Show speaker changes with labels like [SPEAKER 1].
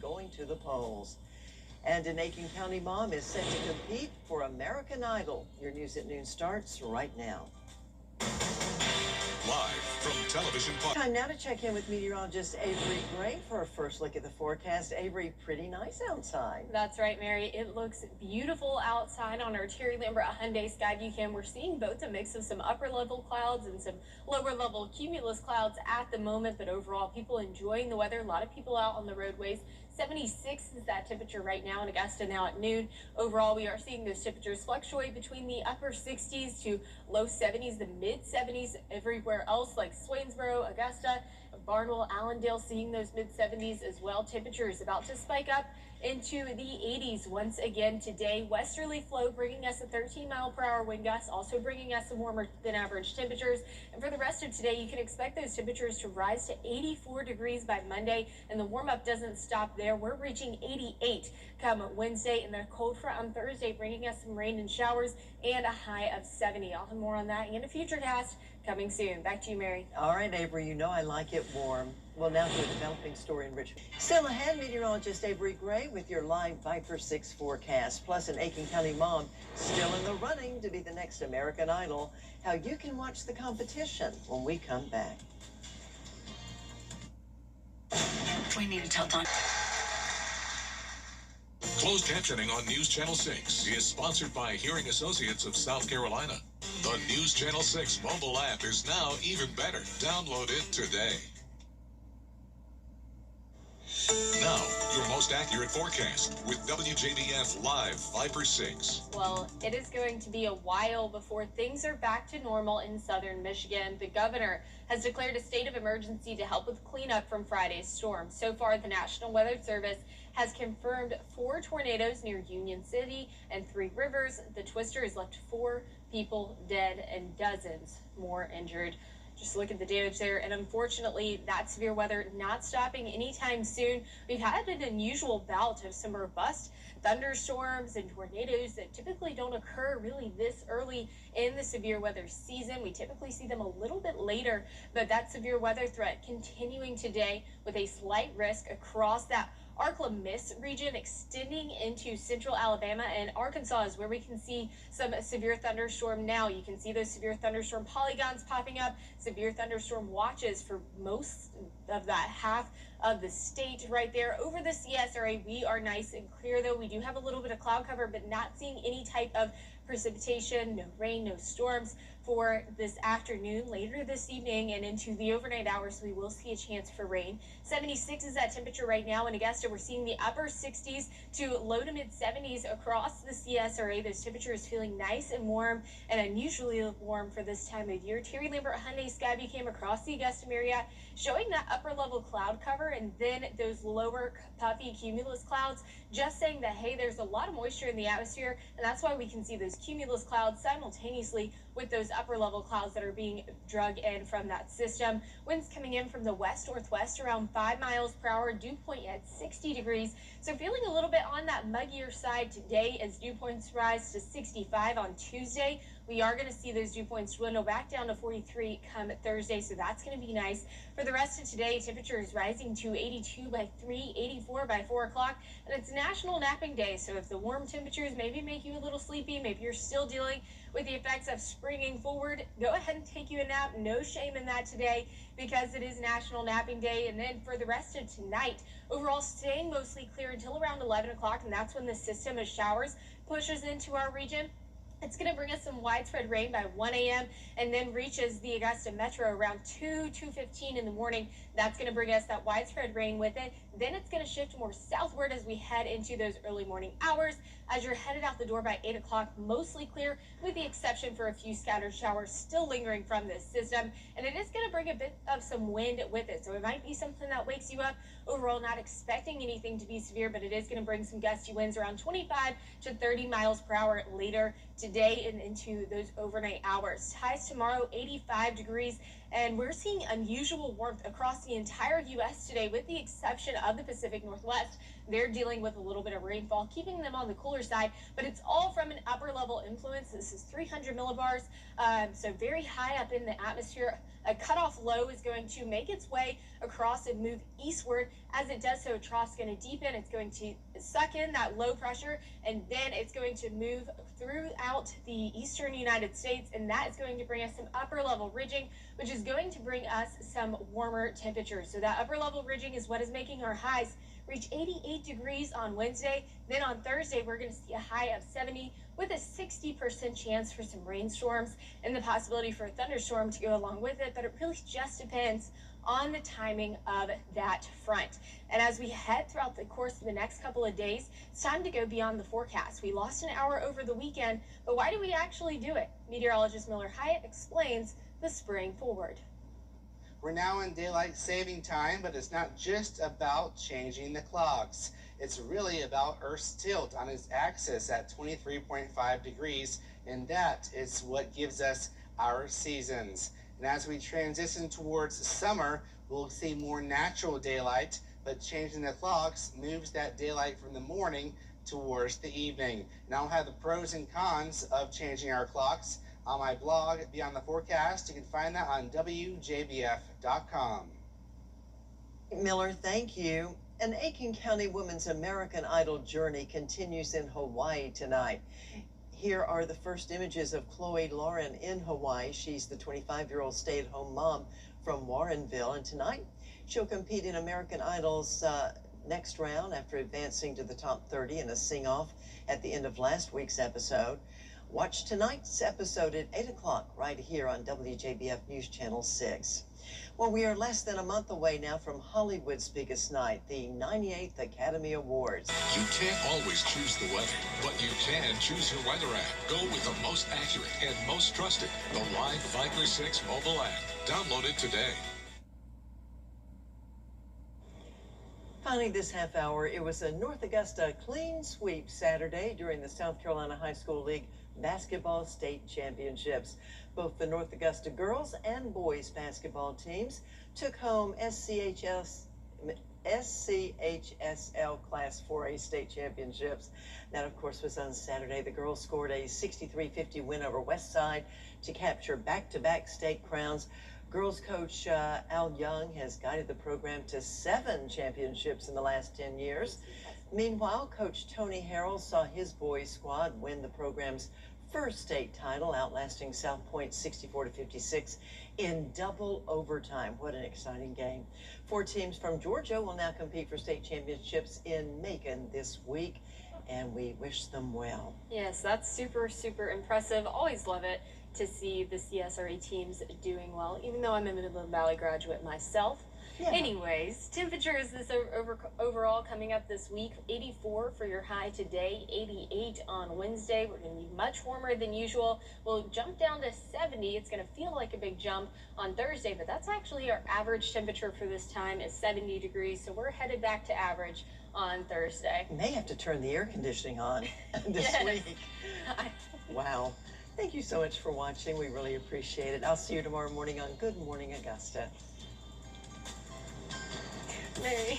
[SPEAKER 1] going to the polls. And an Aiken County mom is set to compete for American Idol. Your News at Noon starts right now.
[SPEAKER 2] Live from television.
[SPEAKER 1] Time now to check in with meteorologist Avery Gray for our first look at the forecast. Avery, pretty nice outside.
[SPEAKER 3] That's right, Mary. It looks beautiful outside on our Terry Lambert Hyundai Skyview Cam. We're seeing both a mix of some upper level clouds and some lower level cumulus clouds at the moment, but overall people enjoying the weather. A lot of people out on the roadways. 76 is that temperature right now in Augusta now at noon. Overall, we are seeing those temperatures fluctuate between the upper 60s to low 70s, the mid 70s everywhere else, like Swainsboro, Augusta, Barnwell, Allendale, seeing those mid 70s as well. Temperatures about to spike up into the 80s once again today. Westerly flow bringing us a 13-mile-per-hour wind gust, also bringing us some warmer than average temperatures. And for the rest of today, you can expect those temperatures to rise to 84 degrees by Monday, and the warm-up doesn't stop there. We're reaching 88 come Wednesday, and the cold front on Thursday bringing us some rain and showers and a high of 70. I'll have more on that and a future cast coming soon. Back to you, Mary.
[SPEAKER 1] All right, Avery, you know I like it warm. Well, now to a developing story in Richmond. Still ahead, meteorologist Avery Gray with your live Viper 6 forecast, plus an Aiken County mom still in the running to be the next American Idol. How you can watch the competition when we come back.
[SPEAKER 4] We need to tell Don.
[SPEAKER 2] Closed captioning on News Channel 6 is sponsored by Hearing Associates of South Carolina. The News Channel 6 mobile app is now even better. Download it today. Now, your most accurate forecast with WJBF Live Viper 6.
[SPEAKER 3] Well, it is going to be a while before things are back to normal in southern Michigan. The governor has declared a state of emergency to help with cleanup from Friday's storm. So far, the National Weather Service has confirmed 4 tornadoes near Union City and 3 rivers. The twister has left 4 people dead and dozens more injured. Just look at the damage there, and unfortunately, that severe weather not stopping anytime soon. We've had an unusual bout of some robust thunderstorms and tornadoes that typically don't occur really this early in the severe weather season. We typically see them a little bit later, but that severe weather threat continuing today with a slight risk across that Ark-La-Miss region extending into central Alabama, and Arkansas is where we can see some severe thunderstorm now. You can see those severe thunderstorm polygons popping up, severe thunderstorm watches for most of that half of the state right there. Over the CSRA, we are nice and clear, though. We do have a little bit of cloud cover, but not seeing any type of precipitation, no rain, no storms for this afternoon. Later this evening and into the overnight hours, we will see a chance for rain. 76 is that temperature right now in Augusta. We're seeing the upper 60s to low to mid 70s across the CSRA. Those temperatures feeling nice and warm and unusually warm for this time of year. Terry Lambert Hyundai Skyview came across the Augusta area, showing that upper level cloud cover and then those lower puffy cumulus clouds, just saying that, hey, there's a lot of moisture in the atmosphere, and that's why we can see those cumulus clouds simultaneously with those upper level clouds that are being drug in from that system. Winds coming in from the west northwest around 5 miles per hour, dew point at 60 degrees. So feeling a little bit on that muggier side today as dew points rise to 65 on Tuesday. We are going to see those dew points dwindle back down to 43 come Thursday, so that's going to be nice. For the rest of today, temperatures rising to 82 by 3, 84 by 4 o'clock, and it's National Napping Day, so if the warm temperatures maybe make you a little sleepy, maybe you're still dealing with the effects of springing forward, go ahead and take you a nap. No shame in that today because it is National Napping Day. And then for the rest of tonight, overall staying mostly clear until around 11 o'clock, and that's when the system of showers pushes into our region. It's going to bring us some widespread rain by 1 a.m. and then reaches the Augusta Metro around 2:15 in the morning. That's going to bring us that widespread rain with it. Then it's going to shift more southward as we head into those early morning hours. As you're headed out the door by 8 o'clock, mostly clear with the exception for a few scattered showers still lingering from this system. And it is going to bring a bit of some wind with it. So it might be something that wakes you up. Overall, not expecting anything to be severe, but it is going to bring some gusty winds around 25 to 30 miles per hour later today and into those overnight hours. Highs tomorrow, 85 degrees, and we're seeing unusual warmth across the entire U.S. today with the exception of the Pacific Northwest. They're dealing with a little bit of rainfall, keeping them on the cooler side, but it's all from an upper level influence. This is 300 millibars, so very high up in the atmosphere. A cutoff low is going to make its way across and move eastward. As it does so, a trough is going to deepen. It's going to suck in that low pressure, and then it's going to move throughout the eastern United States, and that is going to bring us some upper level ridging, which is going to bring us some warmer temperatures. So that upper level ridging is what is making our highs reach 88 degrees on Wednesday. Then on Thursday, we're going to see a high of 70 with a 60% chance for some rainstorms and the possibility for a thunderstorm to go along with it. But it really just depends on the timing of that front. And as we head throughout the course of the next couple of days, it's time to go beyond the forecast. We lost an hour over the weekend, but why do we actually do it? Meteorologist Miller Hyatt explains the spring forward.
[SPEAKER 5] We're now in daylight saving time, but it's not just about changing the clocks. It's really about Earth's tilt on its axis at 23.5 degrees, and that is what gives us our seasons. And as we transition towards summer, we'll see more natural daylight, but changing the clocks moves that daylight from the morning towards the evening. And I'll have the pros and cons of changing our clocks on my blog, Beyond the Forecast. You can find that on WJBF.com.
[SPEAKER 1] Miller, thank you. An Aiken County woman's American Idol journey continues in Hawaii tonight. Here are the first images of Chloe Lauren in Hawaii. She's the 25-year-old stay-at-home mom from Warrenville, and tonight she'll compete in American Idol's next round after advancing to the top 30 in a sing-off at the end of last week's episode. Watch tonight's episode at 8 o'clock right here on WJBF News Channel 6. Well, we are less than a month away now from Hollywood's biggest night, the 98th Academy Awards.
[SPEAKER 2] You can't always choose the weather, but you can choose your weather app. Go with the most accurate and most trusted, the Live Viper 6 mobile app. Download it today.
[SPEAKER 1] Finally, this half hour, it was a North Augusta clean sweep Saturday during the South Carolina High School League Basketball State Championships. Both the North Augusta girls and boys basketball teams took home SCHSL Class 4A state championships. That, of course, was on Saturday. The girls scored a 63-50 win over Westside to capture back-to-back state crowns. Girls coach Al Young has guided the program to 7 championships in the last 10 years. Meanwhile, Coach Tony Harrell saw his boys squad win the program's first state title, outlasting South Point 64-56 in double overtime. What an exciting game. 4 teams from Georgia will now compete for state championships in Macon this week, and we wish them well.
[SPEAKER 3] Yes, that's super, super impressive. Always love it to see the CSRA teams doing well, even though I'm a Midland Valley graduate myself. Yeah. Anyways, temperatures this overall coming up this week, 84 for your high today, 88 on Wednesday. We're going to be much warmer than usual. We'll jump down to 70. It's going to feel like a big jump on Thursday, but that's actually our average temperature for this time is 70 degrees. So we're headed back to average on Thursday.
[SPEAKER 1] May have to turn the air conditioning on this week. Wow. Thank you so much for watching. We really appreciate it. I'll see you tomorrow morning on Good Morning Augusta.
[SPEAKER 3] Mary.